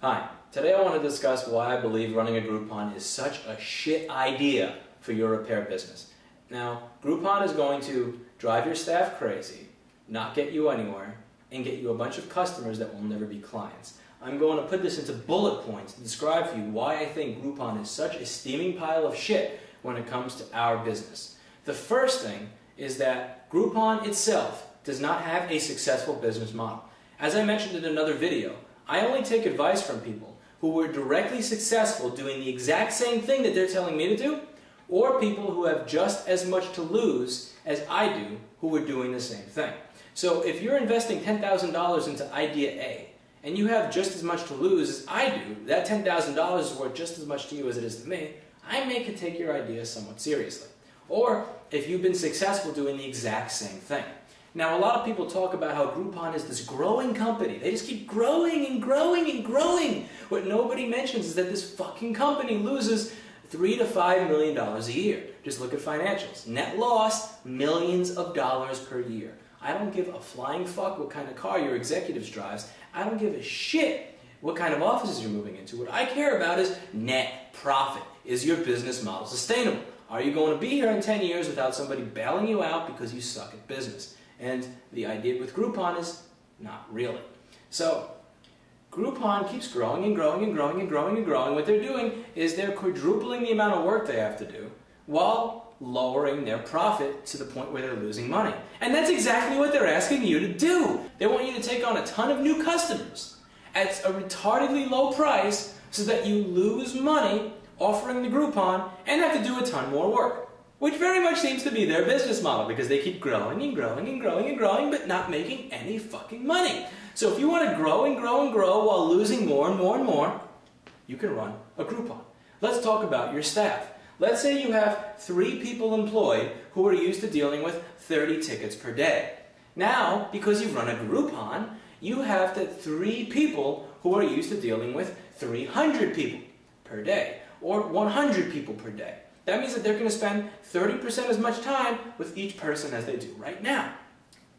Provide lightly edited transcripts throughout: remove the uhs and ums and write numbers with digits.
Hi, today I want to discuss why I believe running a Groupon is such a shit idea for your repair business. Now, Groupon is going to drive your staff crazy, not get you anywhere, and get you a bunch of customers that will never be clients. I'm going to put this into bullet points to describe for you why I think Groupon is such a steaming pile of shit when it comes to our business. The first thing is that Groupon itself does not have a successful business model. As I mentioned in another video, I only take advice from people who were directly successful doing the exact same thing that they're telling me to do, or people who have just as much to lose as I do who are doing the same thing. So if you're investing $10,000 into idea A, and you have just as much to lose as I do, that $10,000 is worth just as much to you as it is to me, I may could take your idea somewhat seriously. Or if you've been successful doing the exact same thing. Now, a lot of people talk about how Groupon is this growing company. They just keep growing and growing and growing. What nobody mentions is that this fucking company loses $3 to $5 million a year. Just look at financials. Net loss, millions of dollars per year. I don't give a flying fuck what kind of car your executives drives. I don't give a shit what kind of offices you're moving into. What I care about is net profit. Is your business model sustainable? Are you going to be here in 10 years without somebody bailing you out because you suck at business? And the idea with Groupon is not really. So Groupon keeps growing and growing and growing and growing and growing. What they're doing is they're quadrupling the amount of work they have to do while lowering their profit to the point where they're losing money. And that's exactly what they're asking you to do. They want you to take on a ton of new customers at a retardedly low price so that you lose money offering the Groupon and have to do a ton more work. Which very much seems to be their business model because they keep growing and growing and growing and growing but not making any fucking money. So if you want to grow and grow and grow while losing more and more and more, you can run a Groupon. Let's talk about your staff. Let's say you have 3 people employed who are used to dealing with 30 tickets per day. Now, because you've run a Groupon, you have 3 people who are used to dealing with 300 people per day or 100 people per day. That means that they're going to spend 30% as much time with each person as they do right now.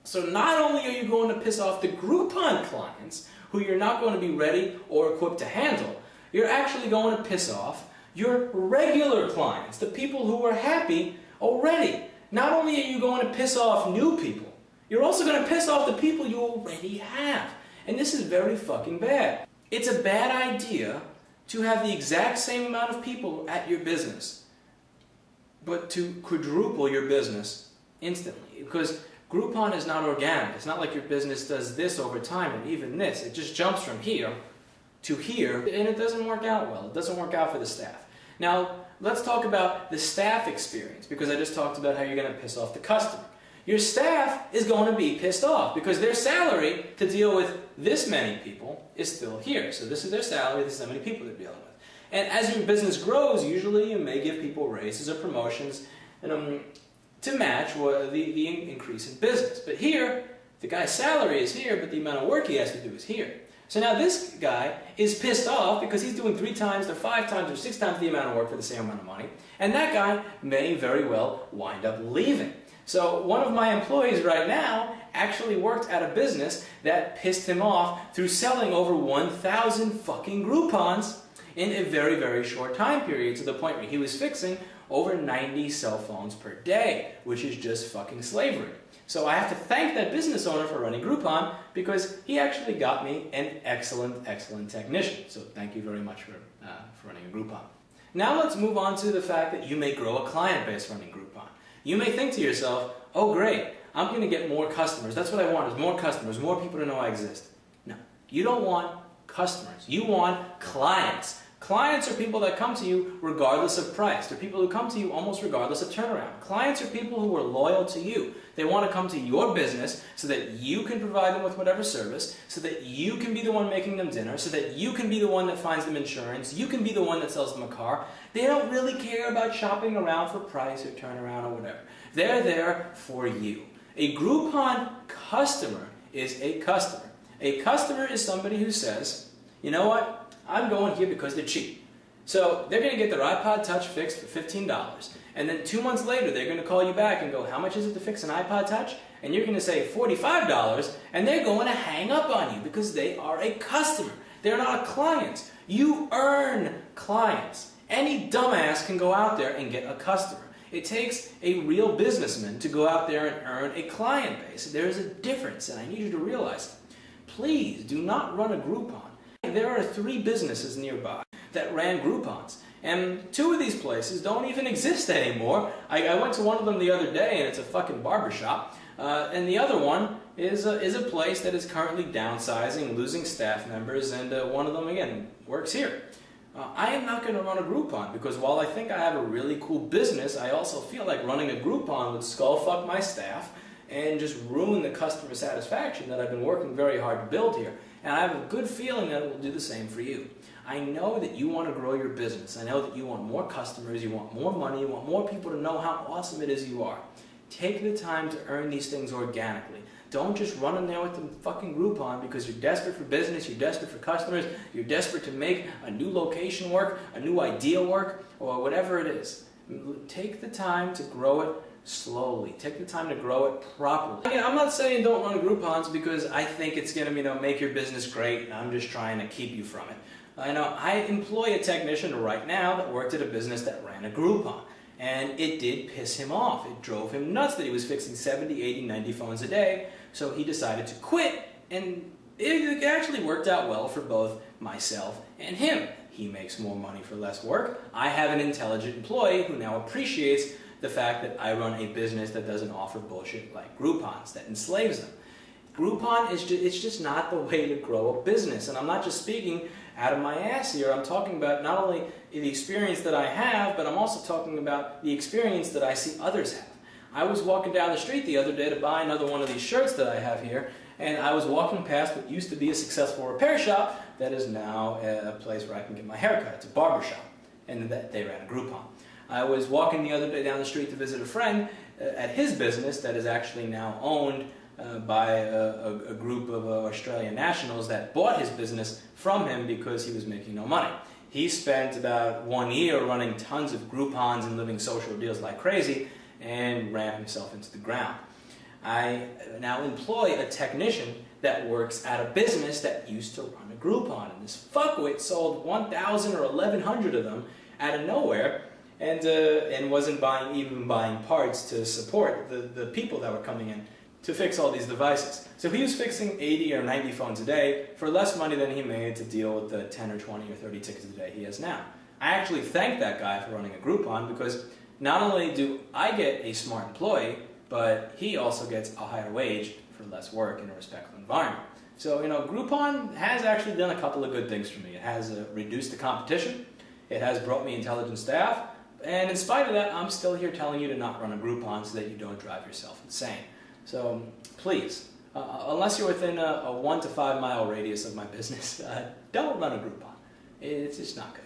So not only are you going to piss off the Groupon clients, who you're not going to be ready or equipped to handle, you're actually going to piss off your regular clients, the people who are happy already. Not only are you going to piss off new people, you're also going to piss off the people you already have. And this is very fucking bad. It's a bad idea to have the exact same amount of people at your business, but to quadruple your business instantly. Because Groupon is not organic. It's not like your business does this over time and even this. It just jumps from here to here, and it doesn't work out well. It doesn't work out for the staff. Now, let's talk about the staff experience, because I just talked about how you're going to piss off the customer. Your staff is going to be pissed off because their salary to deal with this many people is still here. So this is their salary, this is how many people they're dealing with. And as your business grows, usually you may give people raises or promotions to match the increase in business. But here, the guy's salary is here, but the amount of work he has to do is here. So now this guy is pissed off because he's doing 3 times or 5 times or 6 times the amount of work for the same amount of money. And that guy may very well wind up leaving. So one of my employees right now actually worked at a business that pissed him off through selling over 1,000 fucking Groupons in a very, very short time period, to the point where he was fixing over 90 cell phones per day, which is just fucking slavery. So I have to thank that business owner for running Groupon, because he actually got me an excellent, excellent technician. So thank you very much for running a Groupon. Now let's move on to the fact that you may grow a client base running Groupon. You may think to yourself, oh great, I'm going to get more customers. That's what I want, is more customers, more people to know I exist. No, you don't want customers. You want clients. Clients are people that come to you regardless of price. They're people who come to you almost regardless of turnaround. Clients are people who are loyal to you. They want to come to your business so that you can provide them with whatever service, so that you can be the one making them dinner, so that you can be the one that finds them insurance, you can be the one that sells them a car. They don't really care about shopping around for price or turnaround or whatever. They're there for you. A Groupon customer is a customer. A customer is somebody who says, you know what? I'm going here because they're cheap. So they're going to get their iPod Touch fixed for $15. And then 2 months later, they're going to call you back and go, how much is it to fix an iPod Touch? And you're going to say $45, and they're going to hang up on you because they are a customer. They're not a client. You earn clients. Any dumbass can go out there and get a customer. It takes a real businessman to go out there and earn a client base. There is a difference, and I need you to realize it. Please do not run a Groupon. There are 3 businesses nearby that ran Groupons, and 2 of these places don't even exist anymore. I went to one of them the other day, and it's a fucking barbershop, and the other one is a place that is currently downsizing, losing staff members, and one of them, again, works here. I am not going to run a Groupon because while I think I have a really cool business, I also feel like running a Groupon would skullfuck my staff and just ruin the customer satisfaction that I've been working very hard to build here. And I have a good feeling that it will do the same for you. I know that you want to grow your business. I know that you want more customers, you want more money, you want more people to know how awesome it is you are. Take the time to earn these things organically. Don't just run in there with the fucking Groupon because you're desperate for business, you're desperate for customers, you're desperate to make a new location work, a new idea work, or whatever it is. Take the time to grow it slowly. Take the time to grow it properly. Again, I'm not saying don't run Groupons because I think it's going to make your business great and I'm just trying to keep you from it. I employ a technician right now that worked at a business that ran a Groupon. And it did piss him off. It drove him nuts that he was fixing 70, 80, 90 phones a day. So he decided to quit, and it actually worked out well for both myself and him. He makes more money for less work. I have an intelligent employee who now appreciates the fact that I run a business that doesn't offer bullshit like Groupons, that enslaves them. Groupon is just not the way to grow a business. And I'm not just speaking out of my ass here. I'm talking about not only the experience that I have, but I'm also talking about the experience that I see others have. I was walking down the street the other day to buy another one of these shirts that I have here, and I was walking past what used to be a successful repair shop that is now a place where I can get my hair cut. It's a barber shop, and they ran a Groupon. I was walking the other day down the street to visit a friend at his business that is actually now owned by a group of Australian nationals that bought his business from him because he was making no money. He spent about 1 year running tons of Groupons and living social deals like crazy and ran himself into the ground. I now employ a technician that works at a business that used to run a Groupon, and this fuckwit sold 1,000 or 1,100 of them out of nowhere and wasn't even buying parts to support the people that were coming in to fix all these devices. So he was fixing 80 or 90 phones a day for less money than he made to deal with the 10 or 20 or 30 tickets a day he has now. I actually thank that guy for running a Groupon because not only do I get a smart employee, but he also gets a higher wage for less work in a respectful environment. So, Groupon has actually done a couple of good things for me. It has reduced the competition, it has brought me intelligent staff, and in spite of that, I'm still here telling you to not run a Groupon so that you don't drive yourself insane. So please, unless you're within a 1 to 5 mile radius of my business, don't run a Groupon. It's just not good.